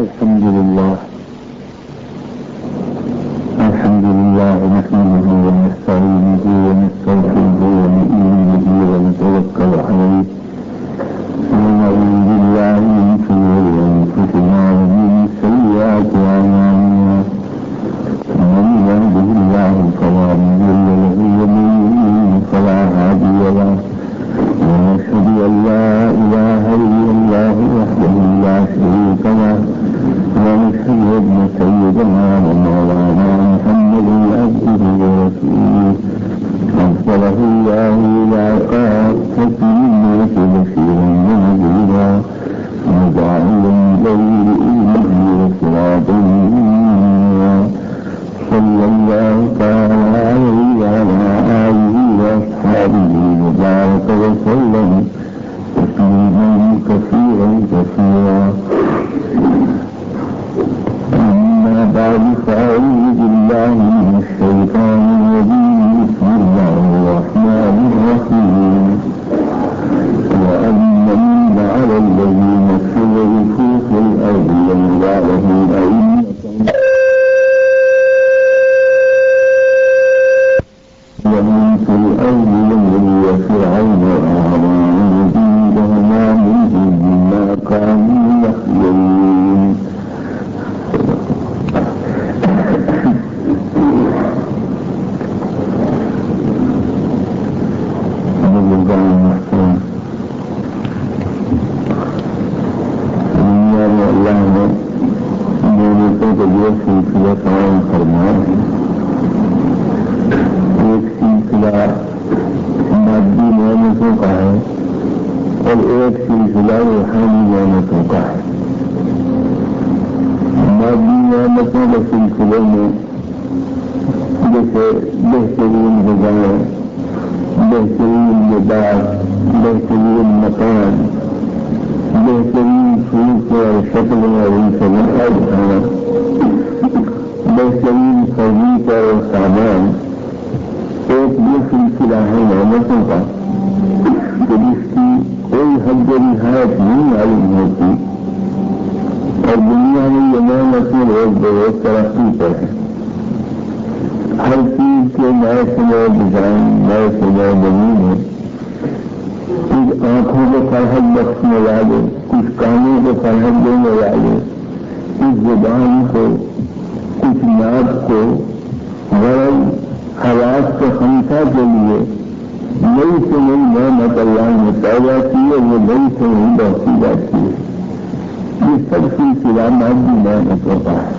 الحمد لله نحمده ونستعينه ونستغفره ونؤمن به ونتوكل عليه ونعوذ بالله من شرور أنفسنا ومن سيئات أعمالنا من يهده الله فلا مضل له ومن يضلل فلا هادي له ونشهد أن لا إله إلا الله وحده لا شريك له ونشهد أن سيدنا ومولانا محمدا عبده ورسوله أرسله الله إلى كافة الناس بشيرا ونذيرا وداعيا إليه وسراجا منيرا صلى الله تعالى عليه وعلى آله وأصحابه وبارك وسلم تسليما كثيرا كثيرا. أما بعد فأعوذ بالله من الشيطان الرجيم. بسم الله الرحمن الرحيم. وأمن على الذين سلكوا في الأرض وجعلهم أئمة ومن في الأرض ومن فرعون وهامان وجندهما منهم ما كانوا يخجلون. سلسلہ قائم فرمایا ہے. ایک سلسلہ مادی نعمتوں کا ہے اور ایک سلسلہ روحانی نعمتوں کا ہے. مادی نعمتوں کے سلسلے میں جیسے بہترین غذائیں، بہترین لباس، بہترین مکان، بہترین صورتیں اور شکلیں اور ان سے نفع اٹھانا، بہترین فرنیچر اور سامان، ایک یہ سلسلہ ہے نعمتوں کا کہ جس کی کوئی حد و نہایت نہیں معلوم ہوتی اور دنیا میں یہ نعمتیں روز بروز ترقی پر ہیں. ہر چیز کے نئے سے نئے ڈیزائن، نئے سے نئے نمونے، کچھ آنکھوں کو فرحت بخشنے والے، کچھ کانوں کو فرحت دینے والے، کچھ زبان کو، کچھ ناک کو، غرض حواس کے خمسہ کے لیے نئی سے نئی نعمت اللہ نے پیدا کی ہے، وہ نئی سے نئی بڑھتی جاتی ہے. یہ سب سلسلہ مادی نعمتوں کا ہے.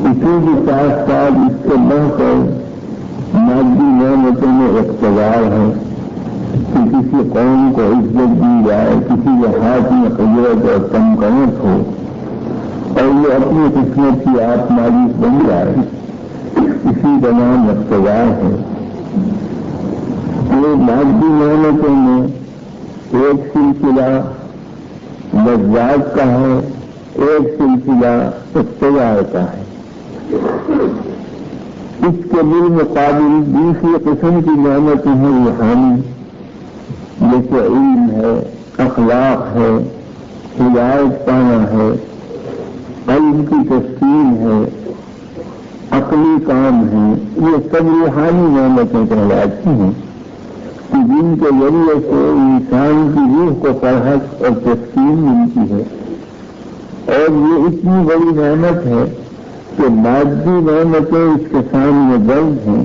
اسی کے ساتھ ساتھ اس سے بڑھ کر مادی نعمتوں میں اقتدار ہے کہ کسی قوم کو عزت دی جائے، کسی کے ہاتھ میں قدرت اور تمکنت ہو اور یہ اپنی قسمت کی آپ مالک بن جائے، اسی کا نام اقتدار ہے. یہ مادی نعمتوں میں ایک سلسلہ لذات کا ہے، ایک سلسلہ اقتدار کا ہے. اس کے بالمقابل دوسری قسم کی نعمتیں ہیں روحانی، جیسے علم ہے، اخلاق ہے، ہدایت پانا ہے، علم کی تسکین ہے، عقلی کام ہے. یہ سب روحانی نعمتیں کہلاتی ہیں کہ جن کے ذریعے سے انسان کی روح کو فرحت اور تسکین ملتی ہے. اور یہ اتنی بڑی نعمت ہے کہ مادی نعمتیں اس کے سامنے درج ہیں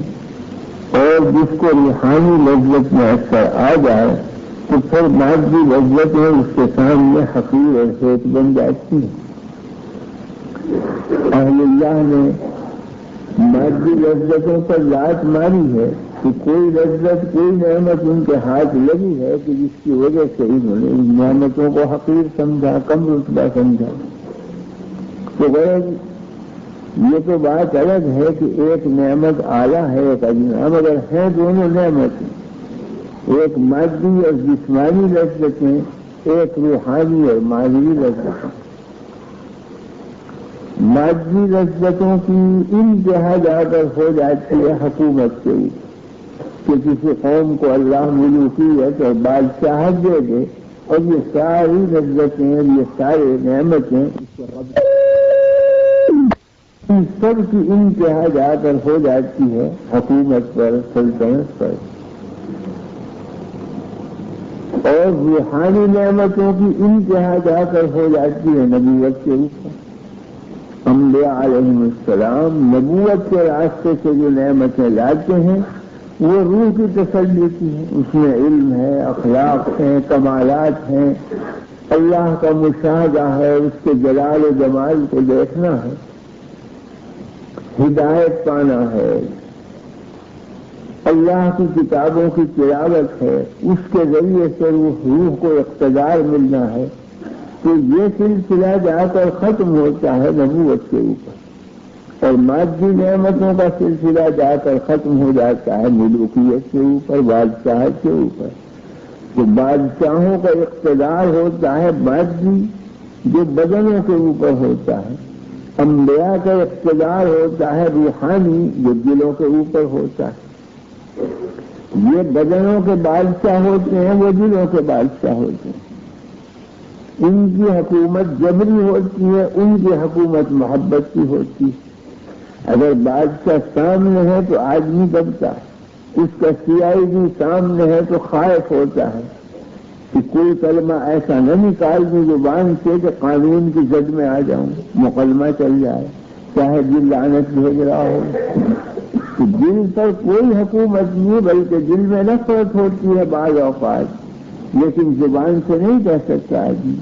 اور جس کو روحانی لذت میں اثر آ جائے تو پھر مادی لذتیں اس کے سامنے حقیر اور ہیٹ بن جاتی ہیں. اہل اللہ نے مادی لذتوں پر لات ماری ہے کہ کوئی لذت، کوئی نعمت ان کے ہاتھ لگی ہے کہ جس کی وجہ سے انہوں نے ان نعمتوں کو حقیر سمجھا، کم رتبہ سمجھا. تو غرض یہ تو بات الگ ہے کہ ایک نعمت اعلیٰ ہے، ایک ادنا، مگر ہیں دونوں نعمتیں، ایک مادی اور جسمانی لذتیں، ایک روحانی اور معنوی لذتیں. مادی لذتوں کی انتہا جا کر ہو جاتی ہے حکومت کے کہ کسی قوم کو اللہ ملوکیت اور بادشاہت دے دے اور یہ ساری لذتیں، یہ سارے نعمتیں سب کی انتہا جا کر ہو جاتی ہے حکومت پر، سلطنت پر، اور روحانی نعمتوں کی انتہا جا کر ہو جاتی ہے نبوت کے اوپر۔ انبیاء علیہ السلام نبوت کے راستے سے جو نعمتیں لاتے ہیں وہ روح کی تسلی کی ہے، اس میں علم ہے، اخلاق ہیں، کمالات ہیں، اللہ کا مشاہدہ ہے، اس کے جلال و جمال کو دیکھنا ہے، ہدایت پانا ہے، اللہ کی کتابوں کی تلاوت ہے، اس کے ذریعے سے روح کو اقتدار ملنا ہے، تو یہ سلسلہ جا کر ختم ہوتا ہے نبوت کے اوپر، اور مادی نعمتوں کا سلسلہ جا کر ختم ہو جاتا ہے ملوکیت کے اوپر، بادشاہت کے اوپر۔ تو بادشاہوں کا اقتدار ہوتا ہے مادی، جو بدنوں کے اوپر ہوتا ہے، انبیاء کا اقتدار ہوتا ہے روحانی، جو دلوں کے اوپر ہوتا ہے۔ یہ بدنوں کے بادشاہ ہوتے ہیں، وہ دلوں کے بادشاہ ہوتے ہیں۔ ان کی حکومت جبری ہوتی ہے، ان کی حکومت محبت کی ہوتی ہے۔ اگر بادشاہ سامنے ہے تو آدمی دبتا ہے، اس کا CID سامنے ہے تو خائف ہوتا ہے کہ کوئی کلمہ ایسا نہ نکال دوں زبان سے کہ قانون کی زد میں آ جاؤں، مقدمہ چل جائے، چاہے دل لعنت بھیج رہا ہو۔ تو دل پر کوئی حکومت نہیں، بلکہ دل میں نفرت ہوتی ہے بعض اوقات، لیکن زبان سے نہیں کہہ سکتا آدمی۔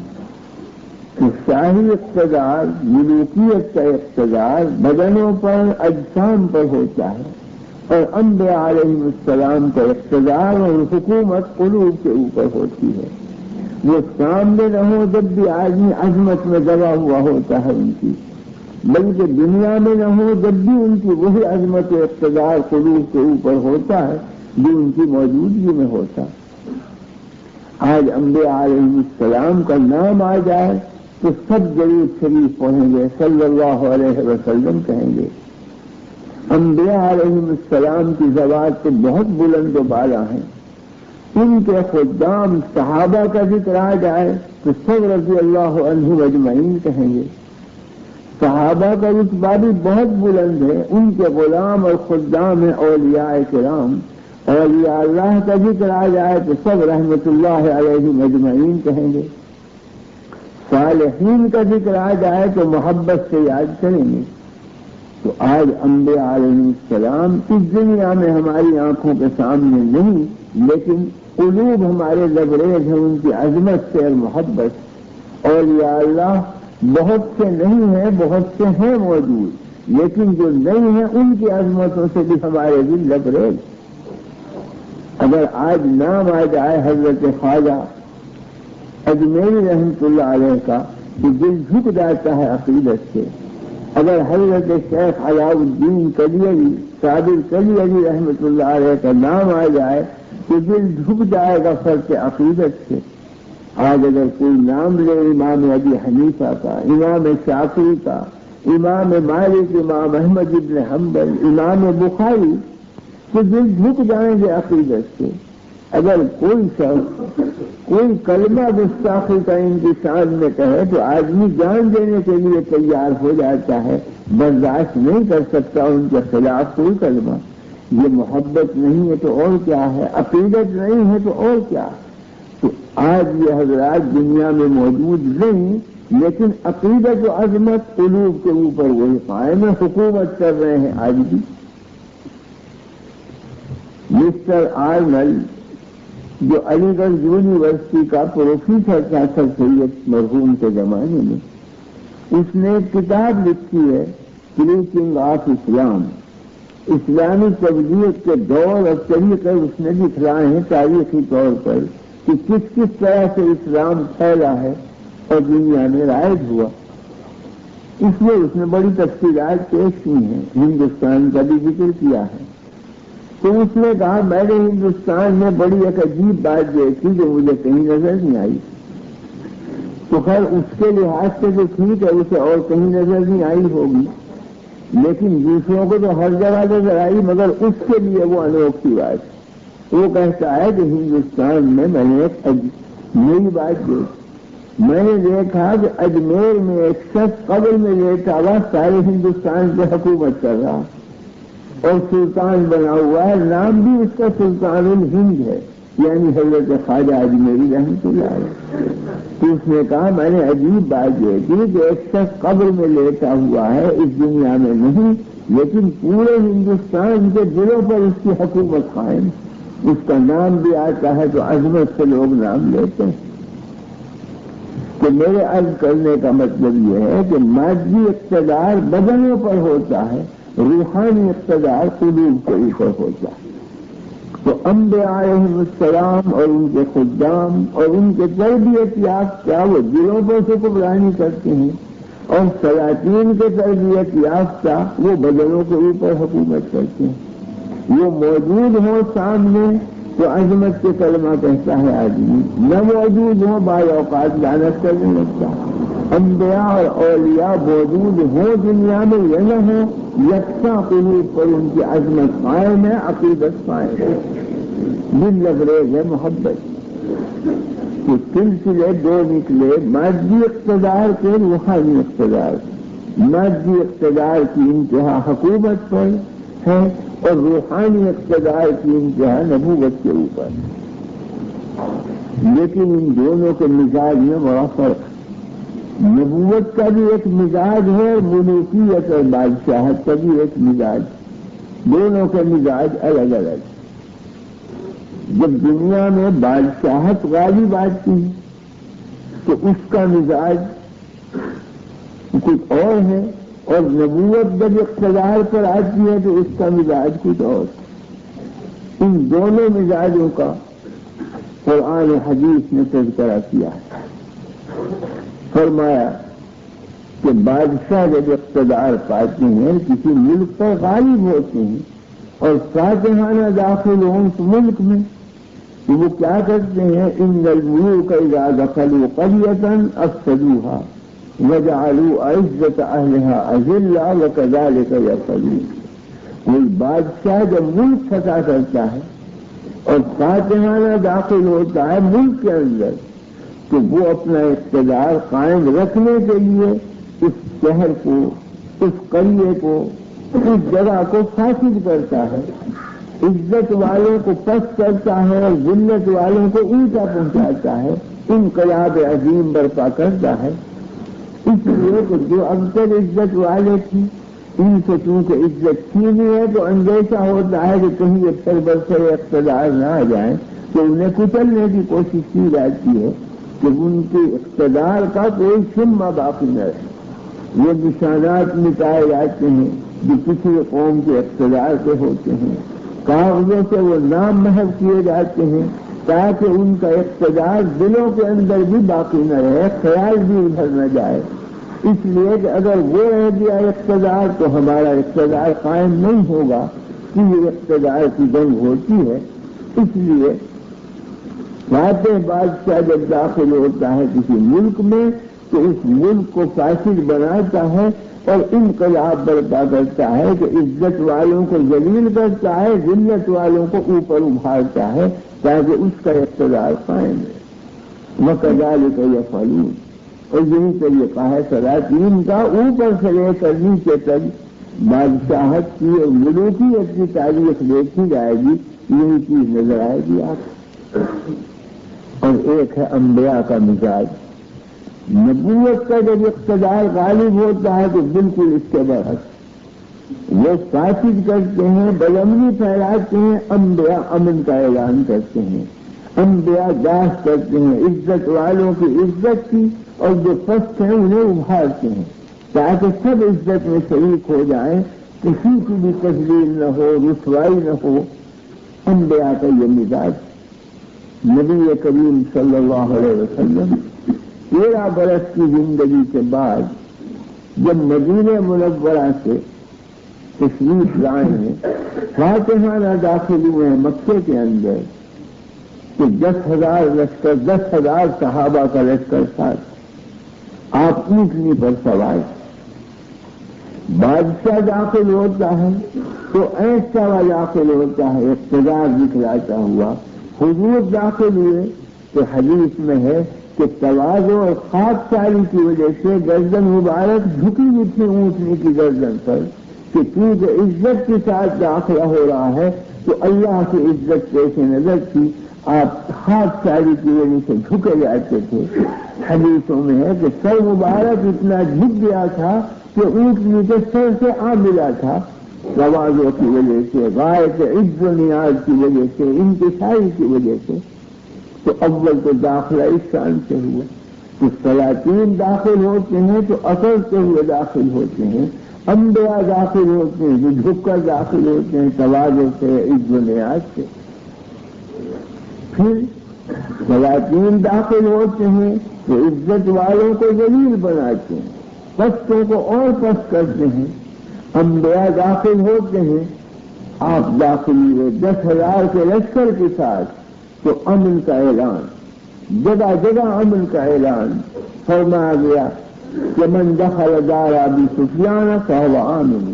کہ شاہی اقتدار، ملوکیت کا اقتدار بدنوں پر، اجسام پر ہوتا ہے، اور انبیاء علیہ السلام کا اقتدار اور حکومت قلوب کے اوپر ہوتی ہے۔ وہ سامنے نہ ہو جب بھی آدمی عظمت میں دبا ہوا ہوتا ہے ان کی، بلکہ دنیا میں نہ ہو جب بھی ان کی وہی عظمت و اقتدار قلوب کے اوپر ہوتا ہے جو ان کی موجودگی میں ہوتا ہے۔ آج انبیاء علیہ السلام کا نام آ جائے تو سب درود شریف پڑھیں گے، صلی اللہ علیہ وسلم کہیں گے۔ انبیاء علیہ السلام کی ذوات تو بہت بلند و بالا ہیں، ان کے خدام صحابہ کا ذکر آ جائے تو سب رضی اللہ عنہم اجمعین کہیں گے۔ صحابہ کا رتبہ بھی بہت بلند ہے، ان کے غلام اور خدام ہیں اولیاء کرام۔ اولیاء اللہ کا ذکر آ جائے تو سب رحمت اللہ علیہم اجمعین کہیں گے۔ صالحین کا ذکر آ جائے تو محبت سے یاد کریں گے۔ تو آج انبیاء علیہ السلام اس دنیا میں ہماری آنکھوں کے سامنے نہیں، لیکن قلوب ہمارے لبریز ہیں ان کی عظمت سے اور محبت۔ اولیاء اللہ بہت سے نہیں ہیں، بہت سے ہیں موجود، لیکن جو نہیں ہیں ان کی عظمتوں سے بھی ہمارے دل لبریز۔ اگر آج نام آ جائے حضرت خواجہ اجمیری رحمۃ اللہ علیہ کا تو دل جھک جاتا ہے عقیدت سے۔ اگر حضرت شیخ علاء الدین کلیری، صابر کلیری رحمۃ اللہ علیہ کا نام آ جائے تو دل جھک جائے گا فرق عقیدت سے۔ آج اگر کوئی نام لے امام ابی حنیفہ کا، امام شافعی کا، امام مالک، امام احمد ابن حنبل، امام بخاری، تو دل جھک جائیں گے عقیدت سے۔ اگر کوئی شخص کوئی کلمہ گستاخی کا ان کی شان میں کہے تو آدمی جان دینے کے لیے تیار ہو جاتا ہے، برداشت نہیں کر سکتا ان کے خلاف کوئی کلمہ۔ یہ محبت نہیں ہے تو اور کیا ہے، عقیدت نہیں ہے تو اور کیا ہے۔ تو آج یہ حضرات دنیا میں موجود نہیں، لیکن عقیدت و عظمت قلوب کے اوپر وہی قائم ہے، حکومت کر رہے ہیں آج بھی۔ مسٹر آرنل جو علی گڑھ یونیورسٹی کا پروفیسر تھا سر سید مرحوم کے زمانے میں، اس نے ایک کتاب لکھی ہے پریچنگ آف اسلام، اسلامی تبلیغ کے دور اور طریقے اس نے دکھلائے ہیں تاریخی طور پر کہ کس کس طرح سے اسلام پھیلا ہے اور دنیا میں رائج ہوا۔ اس میں اس نے بڑی تفصیلات پیش کی ہیں، ہندوستان کا بھی ذکر کیا ہے۔ تو اس نے کہا میں نے ہندوستان میں بڑی ایک عجیب بات دیکھی جو مجھے کہیں نظر نہیں آئی۔ تو خیر اس کے لحاظ سے تو ٹھیک ہے، اسے اور کہیں نظر نہیں آئی ہوگی، لیکن دوسروں کو تو ہر جگہ نظر آئی، مگر اس کے لیے وہ انوکھی بات۔ وہ کہتا ہے کہ ہندوستان میں نے ایک میری بات دیکھ، میں نے دیکھا کہ اجمیر میں ایک شخص قبر میں لیٹا ہوا سارے ہندوستان پہ حکومت کر رہا اور سلطان بنا ہوا ہے، نام بھی اس کا سلطان الہند ہے، یعنی حضرت خواجہ اجمیری رحمۃ اللہ علیہ۔ تو اس نے کہا میں نے عجیب بات یہ کی کہ ایک شخص قبر میں لیٹا ہوا ہے، اس دنیا میں نہیں لیکن پورے ہندوستان کے دلوں پر اس کی حکومت قائم، اس کا نام بھی آتا ہے تو عظمت سے لوگ نام لیتے ہیں۔ تو میرے عرض کرنے کا مطلب یہ ہے کہ مادی اقتدار بدنوں پر ہوتا ہے، روحانی اقتدار قلوب کے اوپر ہوتا ہے۔ تو انبیاء علیہم السلام اور ان کے خدام اور ان کے تربیت یافتہ وہ دلوں پر حکمرانی کرتے ہیں، اور سلاطین کے تربیت یافتہ وہ بدنوں کے اوپر حکومت کرتے ہیں۔ وہ موجود ہوں سامنے تو عظمت کے کلمہ کہتا ہے آدمی، نہ موجود ہوں بعض اوقات لعنت کرنے لگتا ہے۔ انبیاء اور اولیاء موجود ہوں دنیا میں یا نہ ہوں، یکساں قلوب پر ان کی عظمت قائم ہے، عقیدت قائم ہے، دل لبریز ہے محبت۔ تو سلسلے دو نکلے، مادی اقتدار کے روحانی اقتدار۔ مادی اقتدار کی انتہا حکومت پر ہے اور روحانی اقتدار کی انتہا نبوت کے اوپر، لیکن ان دونوں کے مزاج میں بڑا فرق ہے۔ نبوت کا بھی ایک مزاج ہے، ملوکیت اور بادشاہت کا بھی ایک مزاج، دونوں کے مزاج الگ الگ۔ جب دنیا میں بادشاہت غالب آتی ہے تو اس کا مزاج کچھ اور ہے، اور نبوت جب اقتدار پر آتی ہے تو اس کا مزاج کچھ اور۔ ان دونوں مزاجوں کا قرآن و حدیث نے تذکرہ کیا ہے۔ فرمایا کہ بادشاہ جب اقتدار پاتے ہیں، کسی ملک پر غالب ہوتے ہیں اور فاتحانہ داخل ہوں اس ملک میں، تو وہ کیا کرتے ہیں؟ ان الملوک اذا دخلوا قرية افسدوها وجعلوا عزة اهلها اذلة وكذلك يفعلون۔ کوئی بادشاہ جب ملک فتح کرتا ہے اور فاتحانہ داخل ہوتا ہے ملک کے اندر، تو وہ اپنا اقتدار قائم رکھنے کے لیے اس شہر کو، اس قریے کو، اس جگہ کو فاسد کرتا ہے، عزت والوں کو پست کرتا ہے اور ذلت والوں کو اونچا پہنچاتا ہے، انقلاب عظیم برپا کرتا ہے۔ اس لیے کہ جو اکثر عزت والے تھی ان سے چونکہ عزت چھینی ہے تو اندیشہ ہوتا ہے کہ کہیں یہ پھر برسر اقتدار نہ آ جائیں، تو انہیں کچلنے کی کوشش کی جاتی ہے کہ ان کے اقتدار کا کوئی شمع باقی نہ رہے۔ یہ نشانات مٹائے جاتے ہیں جو کسی قوم کے اقتدار کے ہوتے ہیں، کاغذوں سے وہ نام محو کیے جاتے ہیں تاکہ ان کا اقتدار دلوں کے اندر بھی باقی نہ رہے، خیال بھی ادھر نہ جائے۔ اس لیے کہ اگر وہ رہ گیا اقتدار تو ہمارا اقتدار قائم نہیں ہوگا، کہ یہ اقتدار کی جنگ ہوتی ہے۔ اس لیے فاتح بادشاہ جب داخل ہوتا ہے کسی ملک میں تو اس ملک کو فاسد بناتا ہے اور انقلاب برپا کرتا ہے کہ عزت والوں کو ذلیل کرتا ہے، ذلت والوں کو اوپر ابھارتا ہے تاکہ اس کا اقتدار قائم ہے۔ وَكَذَلِكَ يَفْعَلُونَ۔ اور یہی طریقہ ہے سلاطین کا، اوپر سے لے کر نیچے تک بادشاہت کی اور ملوکیت کی تاریخ دیکھی جائے گی، یہی چیز نظر آئے گی آپ۔ اور ایک ہے انبیاء کا مزاج۔ نبوت کا جب اقتدار غالب ہوتا ہے تو بالکل اس کے برعکس وہ فاسد کرتے ہیں، بدامنی پھیلاتے ہیں، انبیاء امن کا اعلان کرتے ہیں، انبیاء داعش کرتے ہیں عزت والوں کی عزت کی، اور جو پست ہیں انہیں ابھارتے ہیں تاکہ سب عزت میں شریک ہو جائیں، کسی کی بھی تذلیل نہ ہو، رسوائی نہ ہو۔ انبیاء کا یہ مزاج۔ نبی کریم صلی اللہ علیہ وسلم 13 برس کی زندگی کے بعد جب مدینہ منورہ سے تشریف لائے ہیں، فاتحانہ داخل ہوئے ہیں مکے کے اندر، تو 10,000 لشکر، 10,000 صحابہ کا لشکر ساتھ، آپ اونٹنی پر سوار۔ بادشاہ داخل ہوتا ہے تو ایسا داخل ہوتا ہے اقتدار دکھلاتا ہوا، حضور داخل ہوئے تو حدیث میں ہے کہ تواضع اور خاکساری کی وجہ سے گردن مبارک جھکی ہوئی تھی اونٹنے کی گردن پر کہ کیونکہ عزت کے ساتھ داخلہ ہو رہا ہے تو اللہ کی عزت پیش نظر تھی، آپ خاکساری کی وجہ سے جھکے جاتے تھے۔ حدیثوں میں ہے کہ سر مبارک اتنا جھک گیا تھا کہ اونٹنی کے سر سے آ ملا تھا، تواضع کی وجہ سے، غایت عز و نیاز کی وجہ سے، انکساری کی وجہ سے۔ تو اول تو داخلہ اس شان سے ہوا، تو سلاطین داخل ہوتے ہیں تو اکڑتے ہوئے داخل ہوتے ہیں، انبیاء داخل ہوتے ہیں جو جھک کر داخل ہوتے ہیں تواضع سے، عز و نیاز سے۔ پھر سلاطین داخل ہوتے ہیں تو عزت والوں کو ذلیل بناتے ہیں، پستوں کو اور پست کرتے ہیں۔ انبیاء داخل ہوتے ہیں، آپ داخل ہوئے 10,000 کے لشکر کے ساتھ تو امن کا اعلان، جگہ جگہ امن کا اعلان فرمایا گیا کہ من دخل دار ابی سفیان فهو آمن،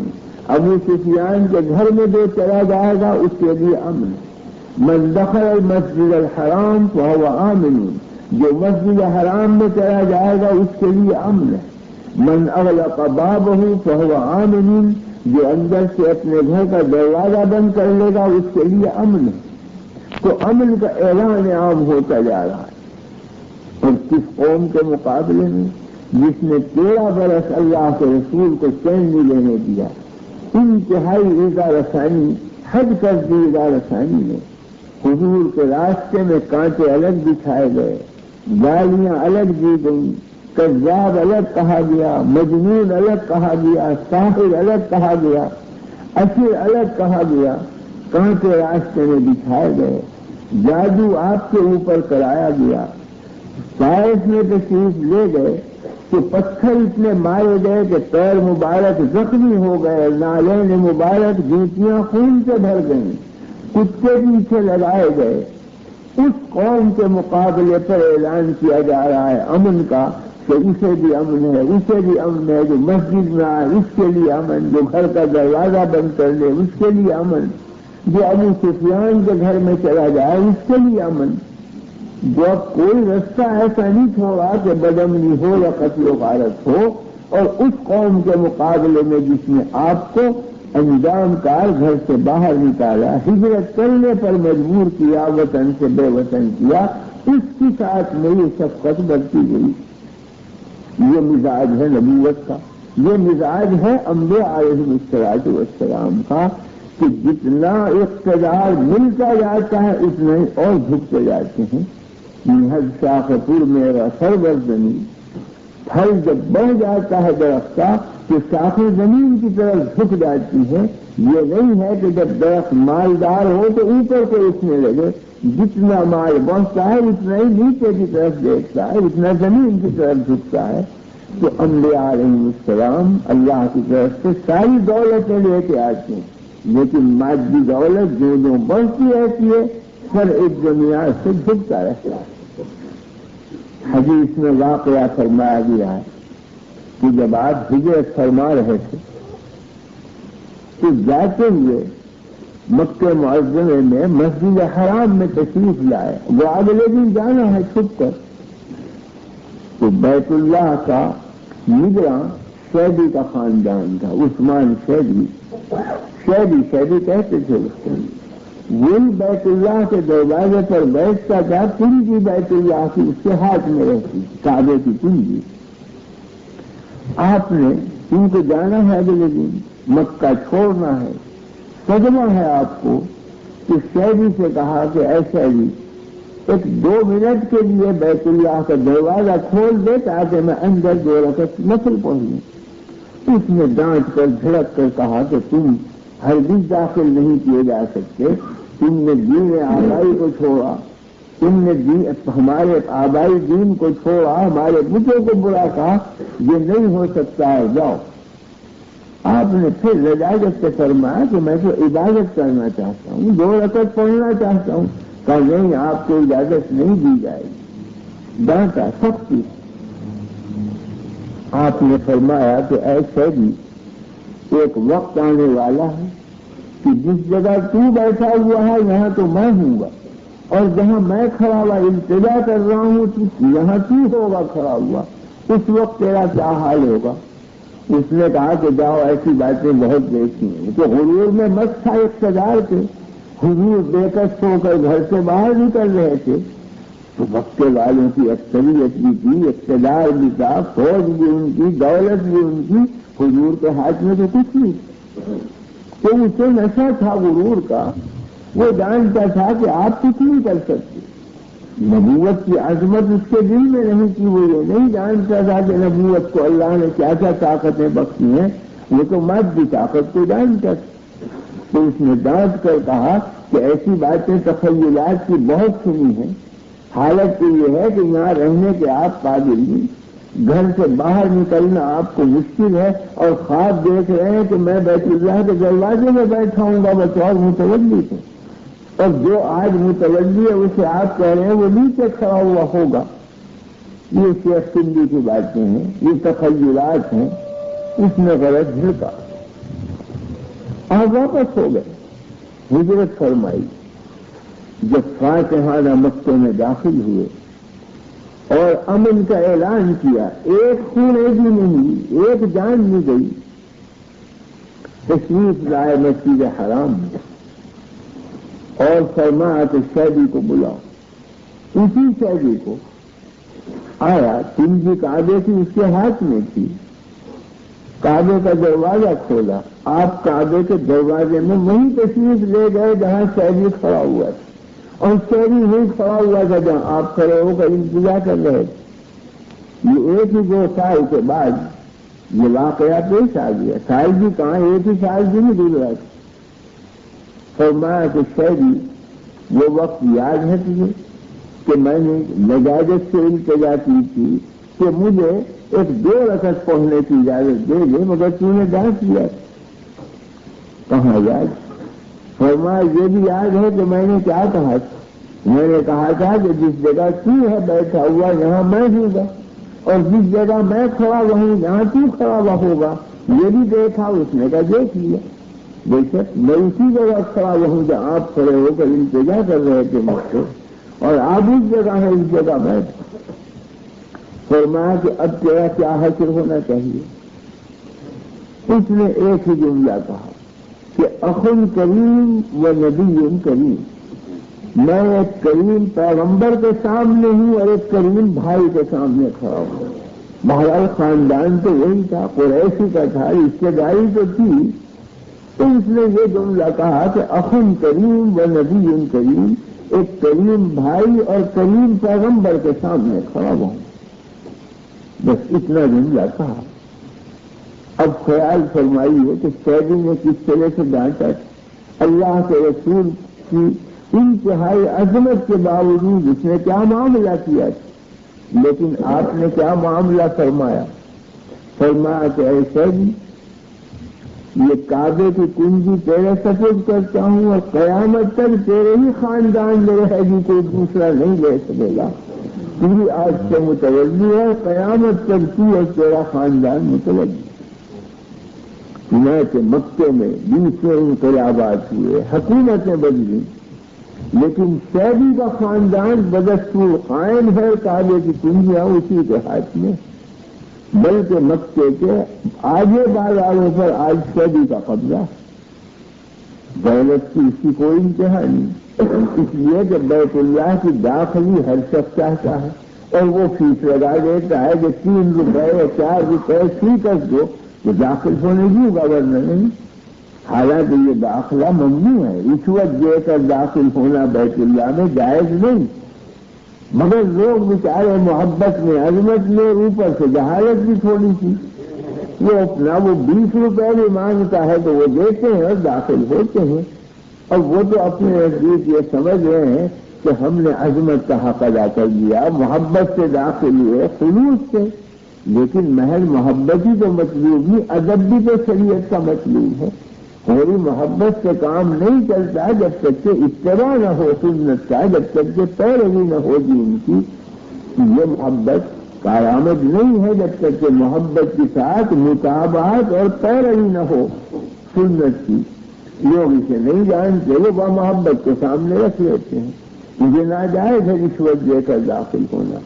ابو سفیان کے گھر میں جو چلا جائے گا اس کے لیے امن۔ من دخل المسجد الحرام فهو آمن، جو مسجد حرام میں چلا جائے گا اس کے لیے امن ہے۔ من اغلق بابه فهو آمن، جو اندر سے اپنے گھر کا دروازہ بند کر لے گا اس کے لیے امن ہے۔ تو امن کا اعلان عام ہوتا جا رہا ہے۔ اور کس قوم کے مقابلے میں جس نے 13 برس اللہ کے رسول کو چین نہیں لینے دیا، انتہائی ایذا رسانی، حد کر دی ایذا رسانی نے، حضور کے راستے میں کانٹے الگ بچھائے گئے، گالیاں الگ دی گئیں، کذاب الگ کہا گیا، مجنون الگ کہا گیا، ساحر الگ کہا گیا، اسیر الگ کہا گیا، کانٹے راستے میں بچھائے گئے، جادو آپ کے اوپر کرایا گیا، طائف میں تشریف لے گئے کہ پتھر اتنے مارے گئے کہ پیر مبارک زخمی ہو گئے، نالین مبارک جوتیاں خون سے بھر گئیں، کتے پیچھے لگائے گئے۔ اس قوم کے مقابلے پر اعلان کیا جا رہا ہے امن کا کہ اسے بھی امن ہے، اسے بھی امن ہے، جو مسجد میں آئے اس کے لیے امن، جو گھر کا دروازہ بند کر لے اس کے لیے امن، جو ابو سفیان کے گھر میں چلا جائے اس کے لیے امن۔ جو اب کوئی رستہ ایسا نہیں چھوڑا کہ بدامنی ہو یا قتل و غارت ہو، اور اس قوم کے مقابلے میں جس نے آپ کو انجام کار گھر سے باہر نکالا، ہجرت کرنے پر مجبور کیا، وطن سے بے وطن کیا، اس کی ساتھ میری شفقت بڑھتی گئی۔ یہ مزاج ہے نبوت کا، یہ مزاج ہے انبیاء علیہ السلام کا کہ جتنا اقتدار ملتا جاتا ہے اتنا ہی اور جھکتے جاتے ہیں۔ حد شاخ پور میرا سرورزنی، پھل جب بڑھ جاتا ہے درخت کا تو شاخیں زمین کی طرف جھک جاتی ہے۔ یہ نہیں ہے کہ جب درخت مالدار ہو تو اوپر کو اٹھنے لگے، جتنا مال بڑھتا ہے اتنا ہی نیچے کی طرف دیکھتا ہے، اتنا زمین کی طرف جھکتا ہے۔ تو انبیاء علیہ السلام اللہ کی طرف سے ساری دولتیں لے کے آتے ہیں، لیکن مادی دولت جو بڑھتی رہتی ہے سر ایک دنیا سے جھکتا رہتا ہے۔ حدیث میں واقعہ فرمایا گیا ہے کہ جب آپ ہجرت فرما رہے تھے تو جاتے ہوئے مکہ معظمے میں مسجد حرام میں تشریف لائے، وہ اگلے دن جانا ہے چھپ کر، تو بیت اللہ کا نگراں شیبی کا خاندان تھا، عثمان شیبی کہتے تھے اس کو، وہی بیت اللہ کے دروازے پر بیٹھتا تھا، کنجی بیت اللہ کی اس کے ہاتھ میں رہتی، کعبے کی کنجی۔ آپ نے ان کو جانا ہے اگلے دن، مکہ چھوڑنا ہے، صدمہ ہے آپ کو، تو شیبی سے کہا کہ اے شیبی 1-2 منٹ کے لیے بیت اللہ کا دروازہ کھول دے تاکہ میں اندر 2 رکعت نفل پڑھ لوں۔ اس نے ڈانٹ کر جھڑک کر کہا کہ تم ہرگز داخل نہیں کیے جا سکتے، تم نے دین آبائی کو چھوڑا، تم نے ہمارے آبائی دین کو چھوڑا، ہمارے بتوں کو برا کہا، یہ نہیں ہو سکتا ہے، جاؤ۔ آپ نے پھر لجاجت سے فرمایا کہ میں تو عبادت کرنا چاہتا ہوں، 2 رکعت پڑھنا چاہتا ہوں، کہا نہیں آپ کو اجازت نہیں دی جائے گی، ڈانٹا سختی۔ آپ نے فرمایا کہ ایسے بھی ایک وقت آنے والا ہے کہ جس جگہ تو بیٹھا ہوا ہے یہاں تو میں ہوں گا، اور جہاں میں کھڑا ہوا التجا کر رہا ہوں تو یہاں تو ہوگا کھڑا ہوا، اس وقت تیرا کیا حال ہوگا؟ اس نے کہا کہ جاؤ ایسی باتیں بہت دیکھی ہیں، تو غرور میں مت تھا اقتدار کے، حضور بے کس ہو کر گھر سے باہر نکل رہے تھے تو مکے والوں کی اکثریت بھی تھی، اقتدار بھی تھا، فوج بھی ان کی، دولت بھی ان کی، حضور کے ہاتھ میں تو کچھ نہیں تھا۔ تو اسے نشہ تھا غرور کا، وہ جانتا تھا کہ آپ کچھ نہیں کر سکتے، نبوت کی عظمت اس کے دل میں نہیں تھی، وہ یہ نہیں جانتا تھا کہ نبوت کو اللہ نے کیا کیا طاقتیں بخشی ہیں، وہ تو مادی طاقت کو جانتا تھا۔ تو اس نے ڈانٹ کر کہا کہ ایسی باتیں تخیلات کی بہت سنی ہیں، حالت تو یہ ہے کہ یہاں رہنے کے آپ قابل نہیں، گھر سے باہر نکلنا آپ کو مشکل ہے، اور خواب دیکھ رہے ہیں کہ میں بیت اللہ کے دروازے میں بیٹھا ہوں گا بطور متولی سے، اور جو آج متولی ہے اسے آپ کہہ رہے ہیں وہ نیچے کھڑا ہوا ہوگا۔ یہ شیخ سندھی کی باتیں ہیں، یہ تخیلات ہیں۔ اس نے غلط جھڑکا، آپ واپس ہو گئے، ہجرت فرمائی۔ جب فاتحانہ مکے میں داخل ہوئے اور امن کا اعلان کیا، ایک خون بھی نہیں، ایک جان نہیں گئی، تشریف لائے مسجد حرام میں اور فرمایا کہ شیبی کو بلاؤ۔ اسی شیبی کو آیا، کنجی کعبے کی اس کے ہاتھ میں تھی، کعبے کا دروازہ کھولا، آپ کعبے کے دروازے میں وہیں تشریف لے گئے جہاں شیبی کھڑا ہوا تھا، اور شیبی وہی کھڑا ہوا تھا جہاں آپ کھڑے ہو کر انتظار کر رہے تھے۔ یہ ایک ہی 2 سال کے بعد یہ واقعہ پیش آ گیا، سال بھی کہاں، ایک ہی سال بھی نہیں گزرا تھا۔ فرمایا کہ شیبی وہ وقت یاد ہے تجھے کہ میں نے نجازت سے التجا کی تھی کہ مجھے ایک 2 رکعت پڑھنے کی اجازت دے دے، مگر تو نے ڈانٹ دیا۔ کہاں یاد؟ فرمایا یہ بھی یاد ہے کہ میں نے کیا کہا تھا، میں نے کہا تھا کہ جس جگہ تو ہے بیٹھا ہوا یہاں میں ہوں گا، اور جس جگہ میں کھڑا وہیں یہاں تو کھڑا ہوا ہوگا۔ یہ بھی دیکھا، اس نے کہا دیکھ لیا، بے شک میں اسی جگہ کھڑا ہوں جہاں آپ کھڑے ہو کر التجا کر رہے تھے مجھ سے، اور آپ اس جگہ ہے، اس جگہ میں تھا۔ فرمایا کہ اب تیرا کیا حشر ہونا چاہیے؟ اس نے ایک ہی جملہ کہا کہ اخن کریم و نبی کریم، میں ایک کریم پیغمبر کے سامنے ہوں اور ایک کریم بھائی کے سامنے کھڑا ہوں۔ بہرحال خاندان تو وہی تھا، قریشی کا تھا، رشتے داری تو تھی، تو اس نے یہ جملہ کہا کہ اخن کریم و نبی کریم، ایک کریم بھائی اور کریم پیغمبر کے سامنے کھڑا ہوں، بس اتنا جملہ کہا۔ اب خیال فرمائیے کہ شیبی نے کس طرح سے ڈانٹا، اللہ کے رسول کی انتہائی عظمت کے باوجود اس نے کیا معاملہ کیا، لیکن آپ نے کیا معاملہ فرمایا؟ فرمایا کہ اے شیبی، یہ کعبے کی کنجی تیرے سپرد کرتا ہوں، اور قیامت تک تیرے ہی خاندان میں رہے گی، کوئی دوسرا نہیں لے سکے گا، پوری آج سے متوجہ ہے، قیامت تک تو اور تیرا خاندان متوجہ۔ چنانچہ مکے میں 20 انقلابات ہوئے، حکومتیں بدلی، لیکن شیبی کا خاندان بدستور قائم ہے، کعبے کی کنجیاں اسی کے ہاتھ میں، بلکہ مکے کے آگے بازاروں پر آج شیبی کا قبضہ، دولت کی اس کی کوئی انتہا نہیں، اس لیے کہ بیت اللہ کی داخلی ہر شخص چاہتا ہے، اور وہ فیس لگا دیتا ہے کہ 3 روپے یا 4 روپے فیس دو تو داخل ہونے کی ورنہ نہیں۔ حالانکہ یہ داخلہ ممنوع ہے، رشوت دے کر داخل ہونا بیت اللہ میں جائز نہیں، مگر لوگ بیچارے محبت میں، عظمت میں، اوپر سے جہالت بھی تھوڑی سی، وہ اپنا 20 روپے بھی مانگتا ہے تو وہ دیتے ہیں اور داخل ہوتے ہیں، اور وہ تو اپنے نزدیک یہ سمجھ رہے ہیں کہ ہم نے عظمت کا حق ادا کر دیا، محبت سے داخل ہوئے، خلوص سے، لیکن محض محبت ہی تو مطلوب نہیں، ادب بھی تو شریعت کا مطلوب ہے۔ پوری محبت سے کام نہیں چلتا جب تک کہ اتباع نہ ہو سنت کا، جب تک کہ پیروی نہ ہو دین کی، یہ محبت کارآمد نہیں ہے جب تک کہ محبت کے ساتھ مطابعت اور پیروی نہ ہو سنت کی۔ لوگ اسے نہیں جانتے، وہ محبت کو سامنے رکھ لیتے ہیں، مجھے ناجائز ہے رشوت دے کر داخل ہونا.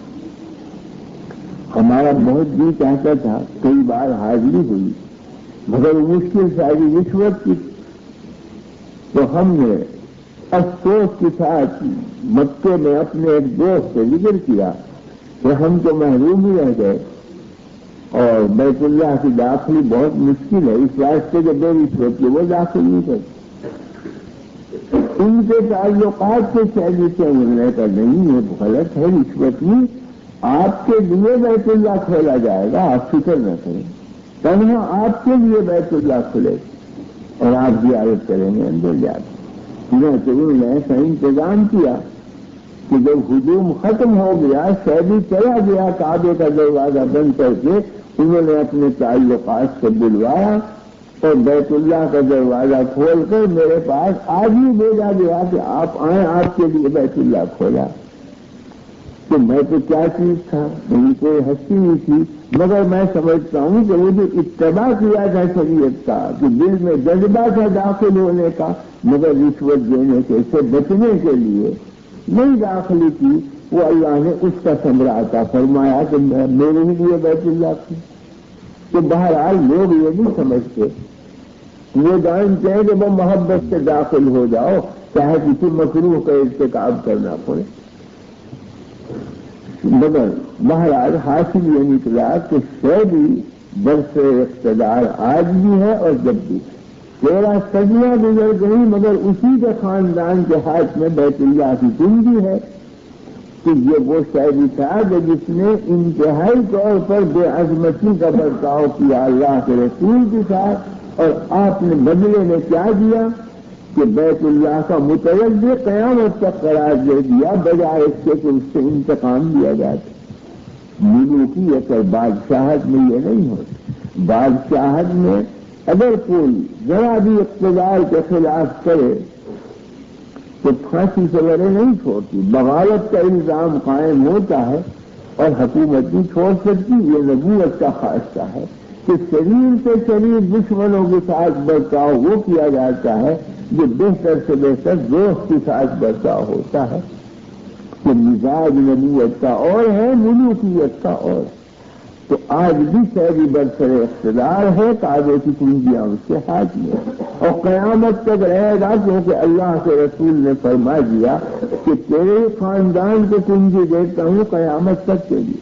ہمارا بہت جی چاہتا تھا، کئی بار حاضری ہوئی، مگر مشکل ساری رشوت کی. تو ہم نے افسوس کے ساتھ مکے میں اپنے ایک دوست سے ذکر کیا کہ ہم تو محروم ہی رہ گئے اور بیت اللہ کی داخلی بہت مشکل ہے، اس راستے کے بے رشوت کے وہ داخل نہیں کرتے. ان کے تعلقات کے شہری سے ملنے کا نہیں، یہ غلط ہے. رشوت میں آپ کے لیے بیت اللہ کھولا جائے گا، آپ فکر نہ کریں. تنہا آپ کے لیے بیت اللہ کھلے اور آپ زیارت کریں گے اندر جا کے. انہوں نے ایسا انتظام کیا کہ جب ہجوم ختم ہو گیا، شہری چلا گیا کعبے کا دروازہ بند کر کے، انہوں نے اپنے تعلقات سے بلوایا اور بیت اللہ کا دروازہ کھول کر میرے پاس آج ہی بھیجا گیا کہ آپ آئیں، آپ کے لیے بیت اللہ کھولا. تو میں تو کیا چیز تھا، میری کوئی ہستی نہیں تھی، مگر میں سمجھتا ہوں کہ وہ جو اتباع کیا تھا شریعت کا، کہ دل میں جذبہ تھا داخل ہونے کا، مگر رشوت دینے سے بچنے کے لیے نہیں داخلی کی، وہ اللہ نے اس کا ثمرہ عطا فرمایا کہ میرے ہی لیے بیت اللہ کی. تو بہرحال لوگ یہ نہیں سمجھتے، وہ جانتے ہیں کہ وہ محبت سے داخل ہو جاؤ، چاہے کسی مکروہ کا ارتکاب کرنا پڑے. مگر بہرحال حاصل یہ نکلا کہ شہری برس اقتدار آج بھی ہے اور جب بھی. 13 صدیاں گزر گئی مگر اسی کے خاندان کے ہاتھ میں بیت اللہ کی کنجی ہے. کہ یہ وہ شہری تھا کہ جس نے انتہائی طور پر بے عظمتی کا برتاؤ کیا اللہ کے رسول کے ساتھ، اور آپ نے بدلے میں کیا دیا کہ بیت اللہ کا متوجہ قیامت تک قرار دے دیا، بجائے اس کے کہ اس سے انتقام دیا جاتا. ملوکیت اور بادشاہت میں یہ نہیں ہوتا. بادشاہت میں اگر کوئی ذرا بھی اقتدار کے خلاف کرے تو پھانسی سے لڑے نہیں چھوڑتی، بغاوت کا الزام قائم ہوتا ہے اور حکومت نہیں چھوڑ سکتی. یہ نبوت کا خاصہ ہے کہ شریر سے شریر دشمنوں کے ساتھ برتاؤ وہ کیا جاتا ہے جو بہتر سے بہتر دوست کے ساتھ برتاؤ ہوتا ہے. کہ مزاج نبوت کا اور ہے، ملوکیت کا اور. تو آج بھی شہری برسر اقتدار ہے، کعبے کی کنجیاں اس کے ہاتھ میں اور قیامت تک رہے گا، کیونکہ اللہ کے رسول نے فرما دیا کہ تیرے خاندان کو کنجی دیتا ہوں قیامت تک کے لیے.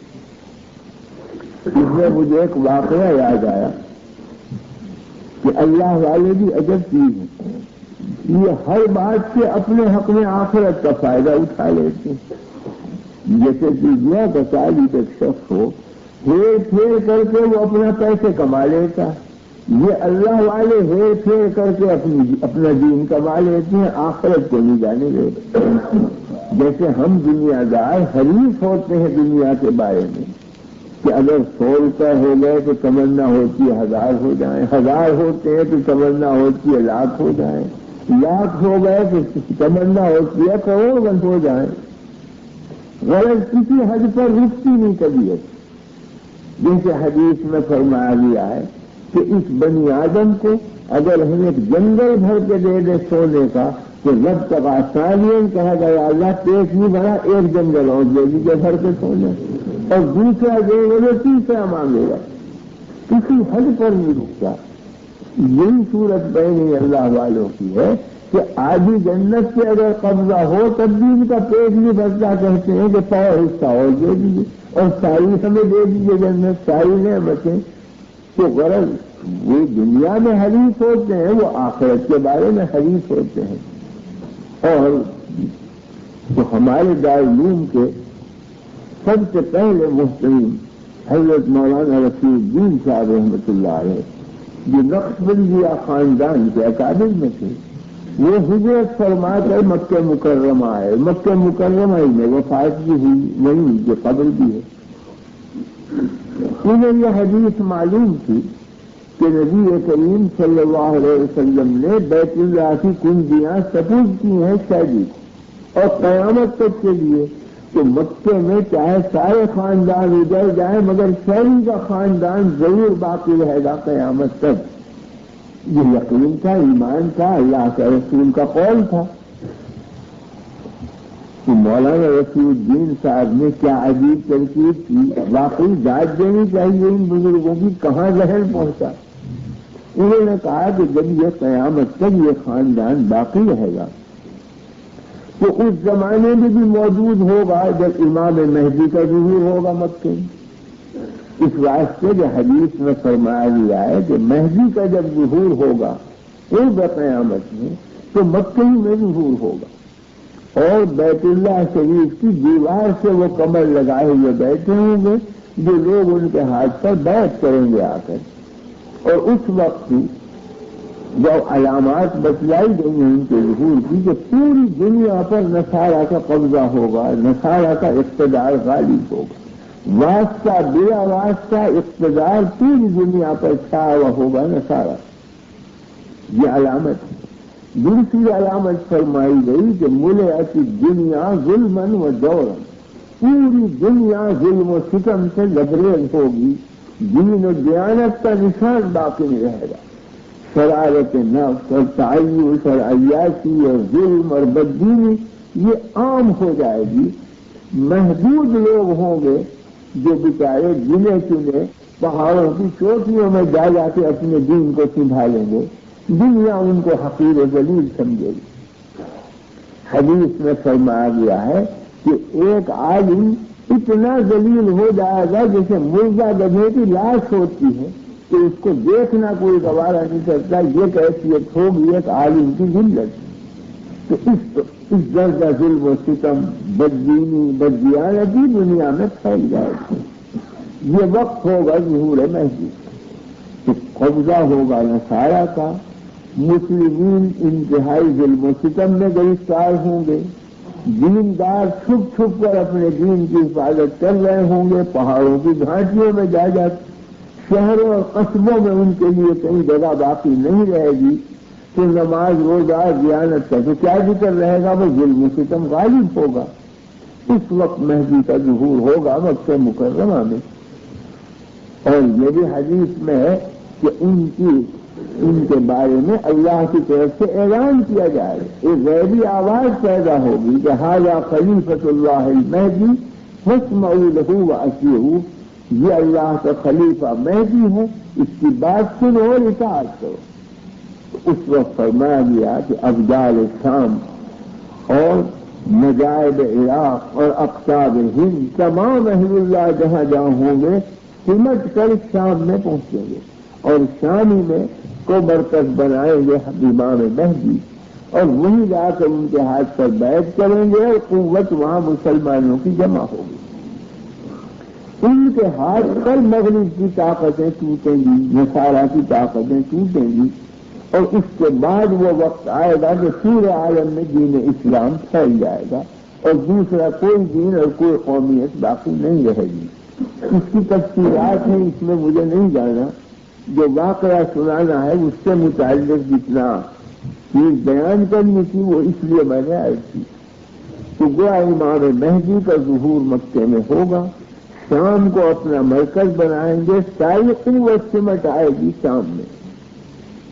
اس میں مجھے ایک واقعہ یاد آیا کہ اللہ والے بھی عجب چیز ہے، یہ ہر بات سے اپنے حق میں آخرت کا فائدہ اٹھا لیتے ہیں. جیسے کہ دنیا کا صالح ایک شخص ہو، ہیر پھیر کر کے وہ اپنا پیسے کما لیتا ہے. یہ اللہ والے ہیر پھیر کر کے اپنا دین کما لیتے ہیں، آخرت کو نہیں جانے دیتے. جیسے ہم دنیا دار حریف ہوتے ہیں دنیا کے بارے میں کہ اگر 100 روپے ہو گئے تو تمنا ہوتی ہے 1000 ہو جائیں، 1000 ہوتے ہیں تو تمنا ہوتی ہے 1,00,000 ہو جائیں، 1,00,000 ہو گئے تو تمنا ہوتی ہے کروڑ بند ہو جائیں. غرض کسی حد پر رکتی نہیں طبیعت. جیسے حدیث میں فرمایا گیا ہے کہ اس بنی آدم کو اگر ہم ایک جنگل بھر کے دے دیں سونے کا تو رب تک آسانین کہا گیا اللہ پیٹ نہیں بھرا، ایک جنگل اور دے دیجیے بھر کے سونے، اور دوسرا دے گا تیسرا مانگے گا. کسی حد پر نہیں رکتا. یہی صورت بین اللہ والوں کی ہے کہ آدھی جنت سے اگر قبضہ ہو تب بھی ان کا پیٹ نہیں بھرتا، کہتے ہیں کہ 100 حصہ اور دے دیجیے اور ساری ہمیں دے دیجیے جنت، ساری نہ بچیں. تو غرض وہ دنیا میں حریف ہوتے ہیں، وہ آخرت کے بارے میں حریف ہوتے ہیں. اور تو ہمارے دارالعلوم کے سب سے پہلے محترم حضرت مولانا رفیع الدین صاحب رحمۃ اللہ علیہ جو نقشبندیہ خاندان کے اکابر میں تھے، وہ ہجرت فرما کر مکہ مکرمہ آئے. مکہ مکرمہ میں وفات بھی ہوئی، وہیں ان کی قبر بھی ہے. انہیں یہ حدیث معلوم تھی کہ نبی کریم صلی اللہ علیہ وسلم نے بیت اللہ کی کنجیاں سپرد کی ہیں شہری اور قیامت تک کے لیے. کہ مکے میں چاہے سارے خاندان اجڑ جائیں مگر شہری کا خاندان ضرور باقی رہے گا قیامت تک. یہ یقین تھا، ایمان تھا، اللہ کے رسول کا قول تھا. کہ مولانا رفیع الدین صاحب نے کیا عجیب ترکیب کی، واقعی داد دینی چاہیے ان بزرگوں کی، کہاں ذہن پہنچا۔ انہوں نے کہا کہ جب یہ قیامت تک یہ خاندان باقی رہے گا تو اس زمانے میں بھی موجود ہوگا جب امام مہدی کا ظہور ہوگا مکے میں۔ اس واسطے جو حدیث میں فرمایا گیا ہے کہ مہدی کا جب ظہور ہوگا قرب قیامت میں تو مکے ہی میں ظہور ہوگا، اور بیت اللہ شریف کی دیوار سے وہ کمر لگائے ہوئے بیٹھے ہوں گے جو لوگ ان کے ہاتھ پر بیعت کریں گے آ کر، اور اس وقت جب علامات بتلائی گئی ہیں ان کے ظہور کی کہ پوری دنیا پر نصارہ کا قبضہ ہوگا، نصارہ کا اقتدار غالب ہوگا، واسطہ بلا واسطہ اقتدار پوری دنیا پر چھایا ہوا ہوگا نصارہ۔ یہ علامت ہے۔ دوسری علامت فرمائی گئی کہ ملئت دنیا ظلمن و جورن، پوری دنیا ظلم و ستم سے لبریز ہوگی، دین و دیانت کا نشان باقی نہیں رہے گا، شرارت نفس اور تعیش اور عیاشی اور ظلم اور بددینی یہ عام ہو جائے گی۔ محدود لوگ ہوں گے جو بیچارے گنے چنے پہاڑوں کی چوٹیوں میں جا جا کے اپنے دین کو سنبھالیں گے، دنیا ان کو حقیر و ذلیل سمجھے گی۔ حدیث میں فرمایا گیا ہے کہ ایک عالم اتنا ذلیل ہو جائے گا جیسے مردہ گدھے کی لاش ہوتی ہے کہ اس کو دیکھنا کوئی گوارا نہیں کرتا، یہ کیفیت ہوگی ایک عالم کی ذلت۔ تو اس درجہ ظلم و ستم بددینی بددیانتی دنیا میں پھیل جائے گی۔ یہ وقت ہوگا ظہور مہدی، تو قبضہ ہوگا نصارہ کا، مسلمین انتہائی ظلم و ستم میں گرفتار ہوں گے، دیندار چھپ چھپ کر اپنے دین کی حفاظت کر رہے ہوں گے، پہاڑوں کی گھاٹیوں میں جا جا شہروں اور قصبوں میں ان کے لیے کئی جگہ باقی نہیں رہے گی، تو نماز روزہ دیانت کا تو کیا ذکر رہے گا، وہ ظلم و ستم غالب ہوگا۔ اس وقت مہدی کا ظہور ہوگا مکہ مکرمہ میں، اور یہ بھی حدیث میں ہے کہ ان کے بارے میں اللہ کی طرف سے اعلان کیا جائے گا، ایک غیبی آواز پیدا ہوگی کہ ھذا خلیفۃ اللہ المہدی فاسمعوا لہ واطیعوہ، یہ اللہ کا خلیفہ مہدی ہے، اس کی بات سنو اور اطاعت کرو۔ تو اس وقت فرمایا گیا کہ ابدال شام اور مجائب عراق اور اقطاب ہند تمام اہل اللہ جہاں جہاں ہوں گے سمٹ کر شام میں پہنچیں گے، اور شامی میں کو مرکز بنائیں گے امام مہدی، اور وہیں جا کر ان کے ہاتھ پر بیعت کریں گے، اور قوت وہاں مسلمانوں کی جمع ہوگی۔ ان کے ہاتھ پر مغرب کی طاقتیں ٹوٹیں گی، نصارہ کی طاقتیں ٹوٹیں گی، اور اس کے بعد وہ وقت آئے گا کہ پورے عالم میں دین اسلام پھیل جائے گا، اور دوسرا کوئی دین اور کوئی قومیت باقی نہیں رہے گی۔ اس کی تفصیلات ہیں، اس میں مجھے نہیں جانا، جو واقعہ سنانا ہے اس سے متعلق جتنا چیز بیان کرنی تھی وہ اس لیے میں نے آئی تھی۔ تو گویا امام مہدی کا ظہور مکے میں ہوگا، شام کو اپنا مرکز بنائیں گے، ساری قوت سمٹ آئے گی شام میں،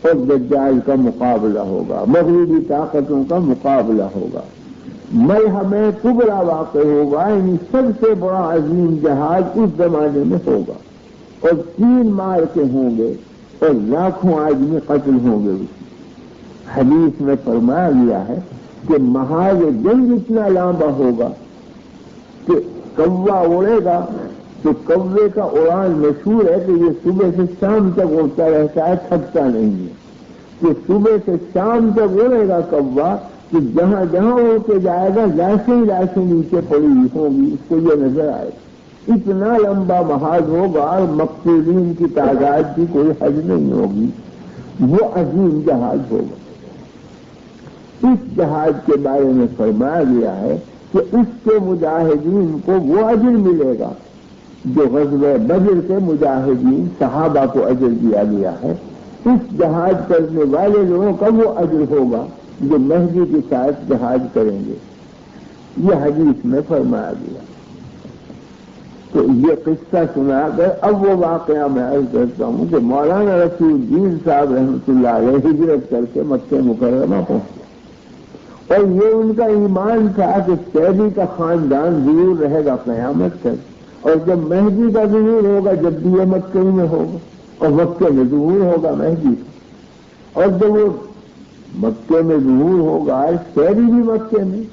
اور دجال کا مقابلہ ہوگا، مغربی طاقتوں کا مقابلہ ہوگا، ملحمہ کبریٰ واقع ہوگا، یعنی سب سے بڑا عظیم جہاد اس زمانے میں ہوگا، اور 3 معرکے ہوں گے اور لاکھوں آدمی قتل ہوں گے۔ حدیث میں فرمایا گیا ہے کہ محاذ جنگ اتنا لمبا ہوگا کہ کوا اڑے گا تو کوے کا اڑان مشہور ہے کہ یہ صبح سے شام تک اڑتا رہتا ہے، تھکتا نہیں ہے، کہ صبح سے شام تک اڑے گا کوا، کہ جہاں جہاں اڑ کے جائے گا لاشیں لاشیں نیچے پڑی ہوئی ہوں گی، اس کو یہ نظر آئے گا۔ اتنا لمبا محاذ ہوگا اور مقتولین کی تعداد کی کوئی حد نہیں ہوگی، وہ عظیم جہاد ہوگا۔ اس جہاد کے بارے میں فرمایا گیا ہے کہ اس کے مجاہدین کو وہ اجر ملے گا جو غزوہ بدر کے مجاہدین صحابہ کو اجر دیا گیا ہے، اس جہاد کرنے والے لوگوں کا وہ اجر ہوگا جو مہدی کے ساتھ جہاد کریں گے، یہ حدیث میں فرمایا گیا۔ تو یہ قصہ سنا کر اب وہ واقعہ میں عرض کرتا ہوں کہ مولانا رفیع الدین صاحب رحمۃ اللہ علیہ ہجرت کر کے مکہ مکرمہ پہنچے، اور یہ ان کا ایمان تھا کہ سیدی کا خاندان ضرور رہے گا قیامت تک، اور جب مہدی کا ظہور ہوگا جب بھی یہ مکے میں ہوگا، اور مکے میں ظہور ہوگا مہدی کا، اور جب وہ مکے میں ظہور ہوگا سیدی بھی مکے میں،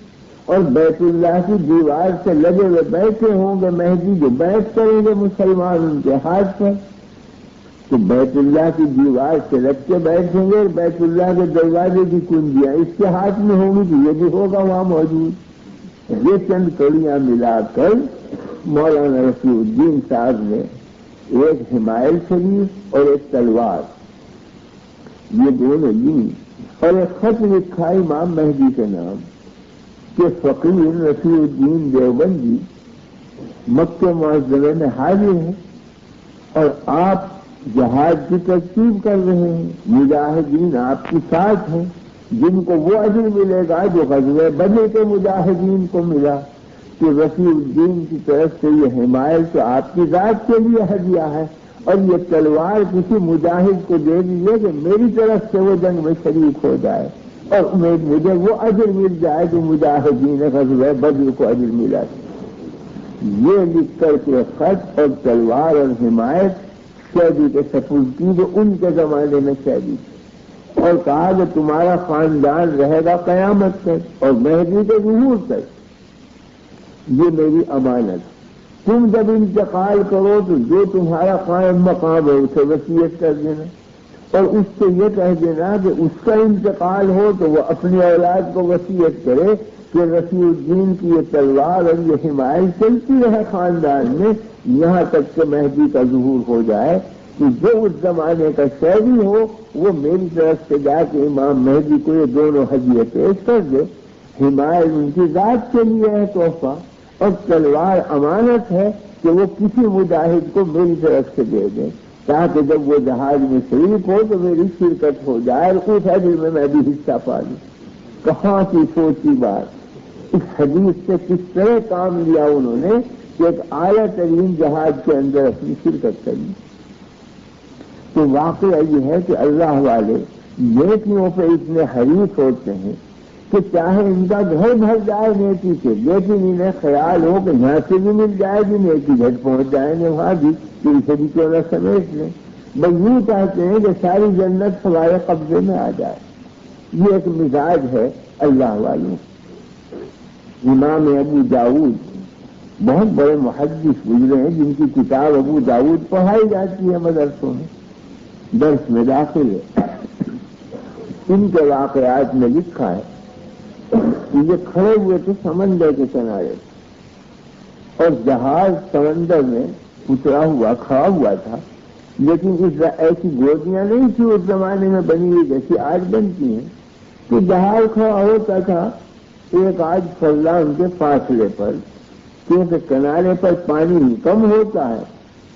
اور بیت اللہ کی دیوار سے لگے ہوئے بیٹھے ہوں گے مہدی جو بیعت کریں گے مسلمان ان کے ہاتھ پر، تو بیت اللہ کی دیوار سے لگ کے بیٹھیں گے، اور بیت اللہ کے دروازے کی کنجیاں اس کے ہاتھ میں ہوں گی، تو یہ بھی ہوگا وہاں موجود۔ یہ چند کڑیاں ملا کر مولانا رفیع الدین صاحب نے ایک حمائل شریف اور ایک تلوار، یہ دونوں لی، اور ایک خط لکھا امام مہدی کے نام کہ فقیر رفیع الدین دیوبندی مکہ معظمے میں حاضر ہیں، اور آپ جہاد کی ترتیب کر رہے ہیں، مجاہدین آپ کے ساتھ ہیں، جن کو وہ اجر ملے گا جو غزوہ بدر کے مجاہدین کو ملا، کہ رفیع الدین کی طرف سے یہ حمایت تو آپ کی ذات کے لیے ہدیہ ہے، اور یہ تلوار کسی مجاہد کو دے دیجیے کہ میری طرف سے وہ جنگ میں شریک ہو جائے، اور مجھے وہ اجر مل جائے جو مجاہدین غزوہ بدر کو اجر ملا۔ یہ لکھ کر کے خط اور تلوار اور حمایت سیدی کے سپرد کی جو ان کے زمانے میں سیدی تھی، اور کہا کہ تمہارا خاندان رہے گا قیامت تک اور مہدی کے ظہور تک، یہ میری امانت۔ تم جب انتقال کرو تو جو تمہارا قائم مقام ہے اسے وصیت کر دینا، اور اس سے یہ کہہ دینا کہ اس کا انتقال ہو تو وہ اپنی اولاد کو وصیت کرے کہ رفیع الدین کی یہ تلوار اور یہ حمایت چلتی رہے خاندان میں یہاں تک کہ مہدی کا ظہور ہو جائے، کہ جو اس زمانے کا شہری ہو وہ میری طرف سے جا کے امام مہدی کو یہ دونوں ہدیے پیش کر دے۔ حمایت ان کی ذات کے لیے ہے تحفہ، اور تلوار امانت ہے کہ وہ کسی مجاہد کو میری طرف سے دے دیں، تاکہ جب وہ جہاز میں شریک ہو تو میری شرکت ہو جائے اور اس حدیث میں میں بھی حصہ پا لوں۔ کہاں کی سوچی بات، اس حدیث سے کس طرح کام لیا انہوں نے کہ ایک اعلیٰ ترین جہاز کے اندر اپنی شرکت کرنی۔ تو واقعہ یہ ہے کہ اللہ والے نیکیوں پہ اتنے حریص ہوتے ہیں کہ چاہے ان کا گھر بھر جائے نیکی سے، لیکن انہیں خیال ہو کہ یہاں سے بھی مل جائے گی نیکی، جھٹ پہنچ جائیں گے وہاں بھی، تو اسے بھی کیوں نہ سمیٹ لیں۔ بس یوں چاہتے ہیں کہ ساری جنت ہمارے قبضے میں آ جائے۔ یہ ایک مزاج ہے اللہ والوں۔ امام ابو داؤد بہت بڑے محدث گزرے ہیں جن کی کتاب ابو داؤد پڑھائی جاتی ہے مدرسوں میں، درس میں داخل ہے۔ ان کے واقعات میں لکھا ہے یہ کھڑے ہوئے تھے سمندر کے کنارے، اور جہاز سمندر میں اترا ہوا کھڑا ہوا تھا، لیکن ایسی گودیاں نہیں تھی اس زمانے میں بنی ہوئی جیسی آج بنتی ہیں، کہ جہاز کھڑا ہوتا تھا ایک آدھ فضلان کے فاصلے پر، کیونکہ کنارے پر پانی کم ہوتا ہے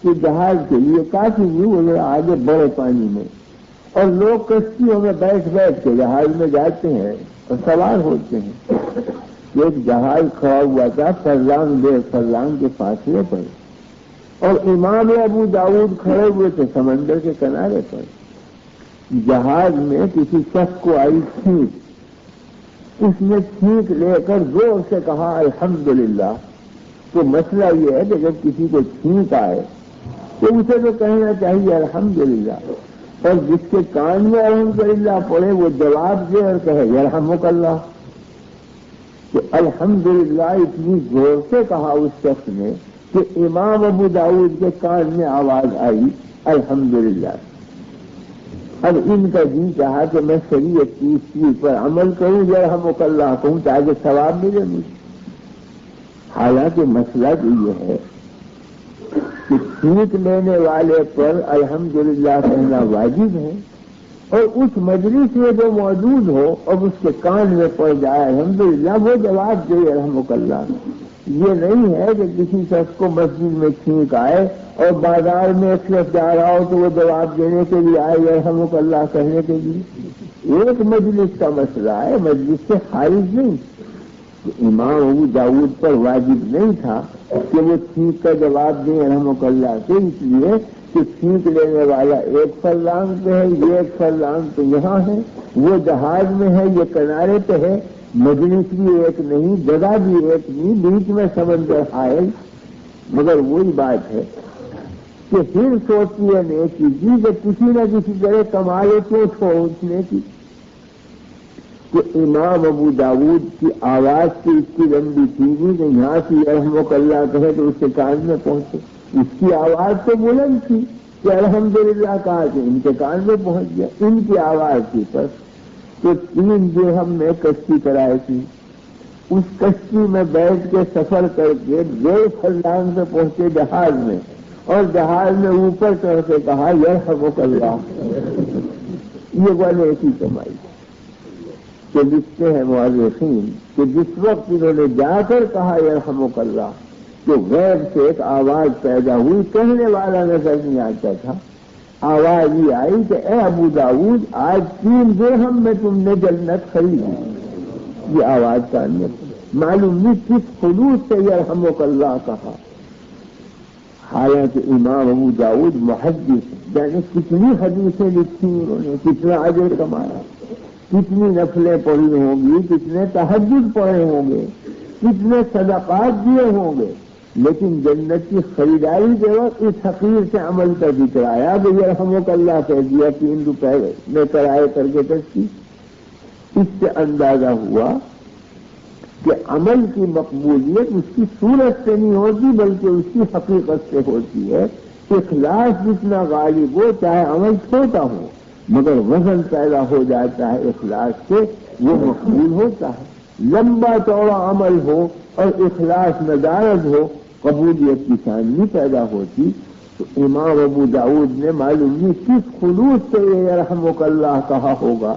کہ جہاز کے لیے کافی نہیں آگے بڑے پانی میں، اور لوگ کشتیوں میں بیٹھ بیٹھ کے جہاز میں جاتے ہیں اور سوار ہوتے ہیں۔ ایک جہاز کھڑا ہوا تھا فرلانگ ڈیڑھ فرلانگ کے فاصلے پر، اور امام ابو داؤد کھڑے ہوئے تھے سمندر کے کنارے پر۔ جہاز میں کسی شخص کو آئی چھینک، اس نے چھینک لے کر زور سے کہا الحمدللہ۔ تو مسئلہ یہ ہے کہ جب کسی کو چھینک آئے تو اسے تو کہنا چاہیے الحمدللہ، اور جس کے کان میں الحمدللہ پڑے وہ جواب دے اور کہے یرحمک اللہ۔ کہ الحمدللہ اتنی زور سے کہا اس شخص نے کہ امام ابو داؤد کے کان میں آواز آئی الحمدللہ۔ اب ان کا جی چاہا کہ میں شریعت کی اس چیز پر عمل کروں، یرحمک اللہ کہوں تاکہ ثواب ملے مجھے۔ حالانکہ مسئلہ تو یہ ہے کہ چھینک لینے والے پر الحمدللہ کہنا واجب ہے، اور اس مجلس میں جو موجود ہو اور اس کے کان میں پڑ جائے الحمدللہ وہ جواب دے رحمک اللہ۔ یہ نہیں ہے کہ کسی شخص کو مسجد میں چھینک آئے اور بازار میں ایک شخص جا رہا ہو تو وہ جواب دینے کے لیے آئے رحمک اللہ کہنے کے لیے۔ ایک مجلس کا مسئلہ ہے، مجلس سے خارج نہیں۔ امام ابو داؤد پر واجب نہیں تھا کہ وہ چھینک کا جواب دیں رحمک اللہ سے، اس لیے کہ چھینک لینے والا ایک فرلانگ پہ ہے، یہ ایک فرلانگ تو یہاں ہے، وہ جہاز میں ہے، یہ کنارے پہ ہے، مجلس بھی ایک نہیں، جگہ بھی ایک نہیں، بیچ میں سمندر حائل. مگر وہی بات ہے کہ پھر سوچتی ہے نیکی کی کہ کسی نہ کسی طرح کما لے تو چھوڑنے کی. کہ امام ابو داؤد کی آواز کی اتنی لمبی تھی کہ یہاں سے رحمک اللہ کہے تو اس کے کان میں پہنچے. اس کی آواز تو بلند تھی کہ الحمدللہ کہا کہ ان کے کان میں پہنچ گیا. ان کی آواز تھی پر تو 3 درہم میں کشتی کرائی تھی. اس کشتی میں بیٹھ کے سفر کر کے 1.5 فرسنگ سے پہنچے جہاز میں، اور جہاز میں اوپر چڑھ کے کہا یرحمک اللہ. یہ والے ایسی کمائی کہ لکھتے ہیں مؤرخین کہ جس وقت انہوں نے جا کر کہا یرحمک اللہ تو غیب سے ایک آواز پیدا ہوئی. کہنے والا نظر نہیں آتا تھا. آواز یہ آئی کہ اے ابو داؤد آج 3 درہم میں تم نے جنت خریدی. یہ آواز کا معلوم نہیں کس خلوص سے یرحمک اللہ کہا. حالانکہ امام ابو داؤد محدث، یعنی کتنی حدیثیں لکھی انہوں نے، کتنا اجر کمایا، کتنی نفلیں پڑھی ہوں گی، کتنے تہجد پڑھے ہوں گے، کتنے صدقات دیے ہوں گے، لیکن جنت کی خریداری کے وقت اس حقیر سے عمل کا ذکر آیا کہ یرحمک اللہ کہہ دیا. 3 روپے میں کرائے کر کے کشتی. اس سے اندازہ ہوا کہ عمل کی مقبولیت اس کی صورت سے نہیں ہوتی بلکہ اس کی حقیقت سے ہوتی ہے. اخلاص جتنا غالب ہو چاہے عمل چھوٹا ہو مگر وزن پیدا ہو جاتا ہے اخلاص سے، وہ مقبول ہوتا ہے. لمبا چوڑا عمل ہو اور اخلاص ندارت ہو قبولیت کی چاندنی پیدا ہوتی. تو امام ابو داؤد نے معلوم نہیں کس خلوص سے یہ یرحمک اللہ کہا ہوگا،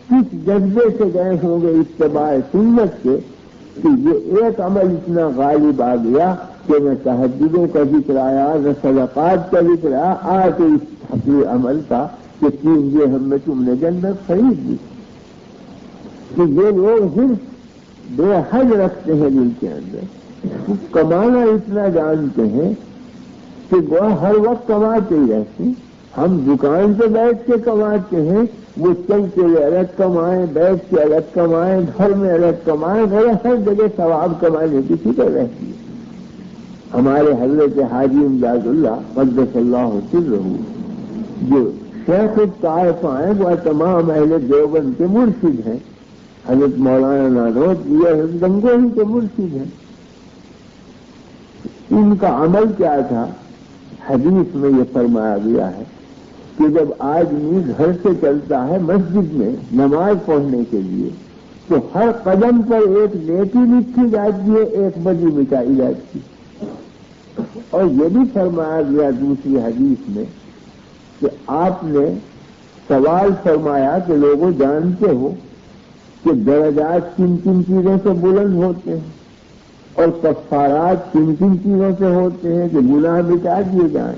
کس جذبے سے گئے ہوں گے اتباع سنت کے کہ یہ ایک عمل اتنا غالب آ گیا کہ نہ تہجدوں کا ذکر آیا نہ صدقات کا ذکر آیا. آ کے اس حقیر عمل کا کہ 3 درہم میں تم نے جنت خرید لی. کہ یہ لوگ صرف بے حد رکھتے ہیں دل کے اندر، کمانا اتنا جانتے ہیں کہ وہ ہر وقت کماتے ہی رہتے. ہم دکان پہ بیٹھ کے کماتے ہیں، وہ چلتے ہوئے الگ کمائیں، بیٹھ کے الگ کمائیں، گھر میں الگ کمائیں، ہر جگہ ثواب کمانے کی فکر رہتی ہے. ہمارے حضرت حاجی امداد اللہ قدس اللہ سرہ جو شیخ الطائفہ ہیں وہ تمام اہل دیوبند کے مرشد ہیں. حضرت مولانا نانوت یہ گنگوہی کے مرشد ہیں. ان کا عمل کیا تھا؟ حدیث میں یہ فرمایا گیا ہے کہ جب آدمی گھر سے چلتا ہے مسجد میں نماز پڑھنے کے لیے تو ہر قدم پر ایک نیکی لکھی جاتی ہے، ایک بدی مٹائی جاتی ہے. اور یہ بھی فرمایا گیا دوسری حدیث میں کہ آپ نے سوال فرمایا کہ لوگوں جانتے ہو کہ درجات کن کن چیزوں سے بلند ہوتے ہیں اور کفارات کن کن چیزوں سے ہوتے ہیں کہ گناہ مٹا دیے جائیں.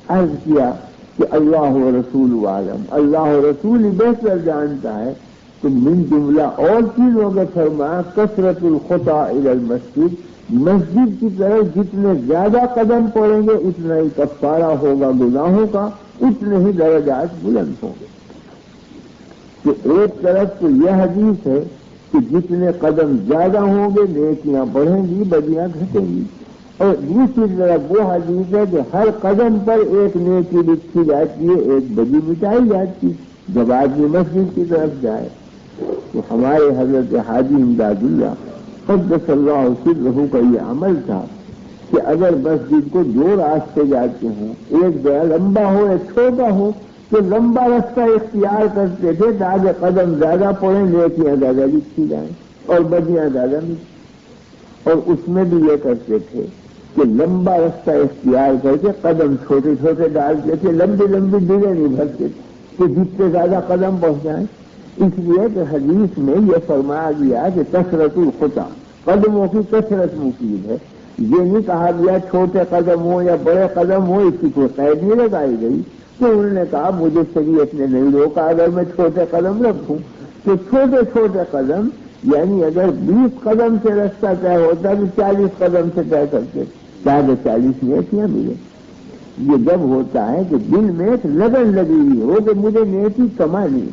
عرض کیا کہ اللہ و رسول عالم، اللہ و رسول ہی بہتر جانتا ہے. تو من جملہ اور چیزوں کا فرمایا کثرت الخطا الی المسجد، مسجد کی طرف جتنے زیادہ قدم پڑیں گے اتنا ہی کفارہ ہوگا گناہوں کا، اتنے ہی درجات بلند ہوں گے. کہ ایک طرف تو یہ حدیث ہے کہ جتنے قدم زیادہ ہوں گے نیکیاں بڑھیں گی بدیاں گھٹیں گی، اور دوسری طرف وہ حدیث ہے کہ ہر قدم پر ایک نیکی لکھی جاتی ہے، ایک بدی مٹائی جاتی ہے جب آدمی مسجد کی طرف جائے. تو ہمارے حضرت حاجی امداد اللہ قدس اللہ سرہ کا یہ عمل تھا کہ اگر مسجد کو 2 راستے جاتے ہوں، ایک بڑا لمبا ہو ایک چھوٹا ہو، تو لمبا رستہ اختیار کرتے تھے تاکہ قدم زیادہ پڑیں نیکیاں زیادہ لکھی جائیں اور بدیاں زیادہ مٹیں. اور اس میں بھی یہ کرتے تھے کہ لمبا رستہ اختیار کر کے قدم چھوٹے چھوٹے ڈالتے تھے، لمبی لمبی ڈیگیں نہیں بھرتے تھے کہ جتنے زیادہ قدم پہنچ جائیں. اس لیے کہ حدیث میں یہ فرمایا گیا کہ کثرت الخطا، قدموں کی کثرت مفید ہے. یہ نہیں کہا گیا چھوٹے قدم ہو یا بڑے قدم ہو، اس کی کوئی قید نہیں لگائی گئی. تو انہوں نے کہا مجھے شریعت نے نہیں روکا اگر میں چھوٹے قدم رکھوں تو چھوٹے چھوٹے قدم، یعنی اگر 20 قدم سے رستہ طے ہوتا تو 40 قدم سے طے کرتے تاکہ 40 نیکیاں ملے. یہ جب ہوتا ہے کہ دل میں ایک لگن لگی ہوئی ہو کہ مجھے نیکی کمانی